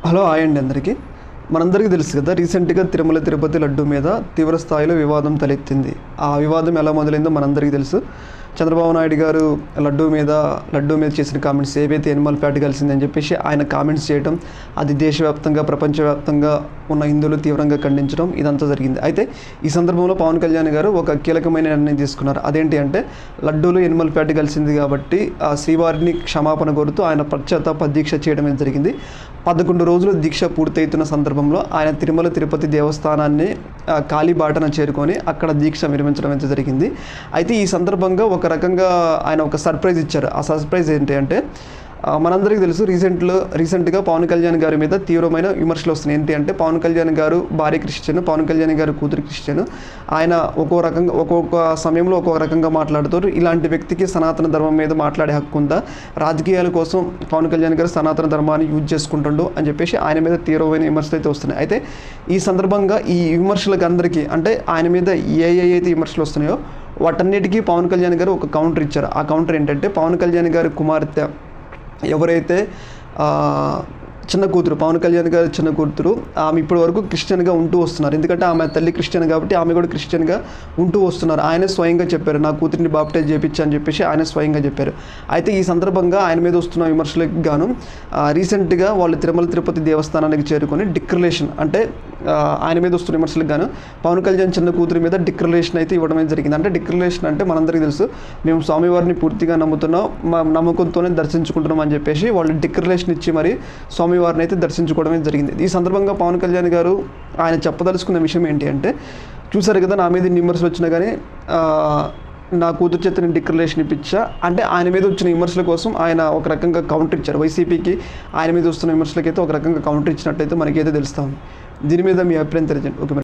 Hello hi అండి అందరికీ. మనందరికీ తెలుసు కదా, రీసెంట్గా తిరుమల తిరుపతి లడ్డు మీద తీవ్ర స్థాయిలో వివాదం తలెత్తింది. ఆ వివాదం ఎలా మొదలైందో మనందరికీ తెలుసు. చంద్రబాబు నాయుడు గారు లడ్డు మీద చేసిన కామెంట్స్, ఏవైతే ఎనిమల్ ఫ్యాట్ కలిసిందని చెప్పేసి ఆయన కామెంట్స్ చేయడం, అది దేశవ్యాప్తంగా ప్రపంచవ్యాప్తంగా ఉన్న హిందువులు తీవ్రంగా ఖండించడం, ఇదంతా జరిగింది. అయితే ఈ సందర్భంలో పవన్ కళ్యాణ్ గారు ఒక కీలకమైన నిర్ణయం తీసుకున్నారు. అదేంటి అంటే, లడ్డూలో ఎనిమల్ ఫ్యాట్ కలిసింది కాబట్టి ఆ శ్రీవారిని క్షమాపణ కోరుతూ ఆయన పశ్చాత్తాప దీక్ష చేయడం జరిగింది. 11 రోజులు దీక్ష పూర్తవుతున్న సందర్భంలో ఆయన తిరుమల తిరుపతి దేవస్థానాన్ని కాలిబాటన చేరుకొని అక్కడ దీక్ష విరమించడం అయితే జరిగింది. అయితే ఈ సందర్భంగా ఒక రకంగా ఆయన ఒక సర్ప్రైజ్ ఇచ్చారు. ఆ సర్ప్రైజ్ ఏంటి అంటే, మనందరికీ తెలుసు, రీసెంట్గా పవన్ కళ్యాణ్ గారి మీద తీవ్రమైన విమర్శలు వస్తున్నాయి. ఏంటి అంటే, పవన్ కళ్యాణ్ గారు భార్య క్రిస్టియన్, పవన్ కళ్యాణ్ గారు కూతురు క్రిస్టియన్. ఆయన ఒక్కొక్క సమయంలో ఒక్కొక్క రకంగా మాట్లాడుతారు. ఇలాంటి వ్యక్తికి సనాతన ధర్మం మీద మాట్లాడే హక్కు ఉందా? రాజకీయాల కోసం పవన్ కళ్యాణ్ గారు సనాతన ధర్మాన్ని యూజ్ చేసుకుంటుండో అని చెప్పేసి ఆయన మీద తీవ్రమైన విమర్శలు అయితే వస్తున్నాయి. అయితే ఈ సందర్భంగా ఈ విమర్శలకు అందరికీ, అంటే ఆయన మీద అయితే విమర్శలు వస్తున్నాయో వాటన్నిటికీ పవన్ కళ్యాణ్ గారు ఒక కౌంటర్ ఇచ్చారు. ఆ కౌంటర్ ఏంటంటే, పవన్ కళ్యాణ్ గారి కుమార్తె ఎవరైతే చిన్న కూతురు, పవన్ కళ్యాణ్ గారి చిన్న కూతురు, ఆమె ఇప్పటి వరకు క్రిస్టియన్గా ఉంటూ వస్తున్నారు. ఎందుకంటే ఆమె తల్లి క్రిస్టియన్ కాబట్టి ఆమె కూడా క్రిస్టియన్గా ఉంటూ వస్తున్నారు. ఆయనే స్వయంగా చెప్పారు, నా కూతురిని బాప్టైజ్ చేయించా అని చెప్పేసి ఆయన స్వయంగా చెప్పారు. అయితే ఈ సందర్భంగా ఆయన మీద వస్తున్న విమర్శలకు గాను రీసెంట్గా వాళ్ళు తిరుమల తిరుపతి దేవస్థానానికి చేరుకొని డిక్లరేషన్, అంటే ఆయన మీద వస్తున్న విమర్శలకు గాను పవన్ కళ్యాణ్ చిన్న కూతురి మీద డిక్లరేషన్ అయితే ఇవ్వడం అయితే జరిగింది. అంటే డిక్లరేషన్ అంటే మనందరికీ తెలుసు, మేము స్వామివారిని పూర్తిగా నమ్ముతున్నాం, మా నమ్మకంతోనే దర్శించుకుంటున్నాం అని చెప్పేసి వాళ్ళు డిక్లరేషన్ ఇచ్చి మరి స్వామివారిని అయితే దర్శించుకోవడమే జరిగింది. ఈ సందర్భంగా పవన్ కళ్యాణ్ గారు ఆయన చెప్పదలుచుకున్న విషయం ఏంటి అంటే, చూసారు కదా, నా మీద ఇన్ని విమర్శలు వచ్చినా కానీ నా కూతురు చేత నేను డిక్లరేషన్ ఇప్పించా అంటే ఆయన మీద వచ్చిన విమర్శల కోసం ఆయన ఒక రకంగా కౌంటర్ ఇచ్చారు. వైసీపీకి ఆయన మీద వస్తున్న విమర్శలకైతే ఒక రకంగా కౌంటర్ ఇచ్చినట్లయితే మనకైతే తెలుస్తాం. దీని మీద మీ అభిప్రాయం తెలియజేయండి. ఓకే.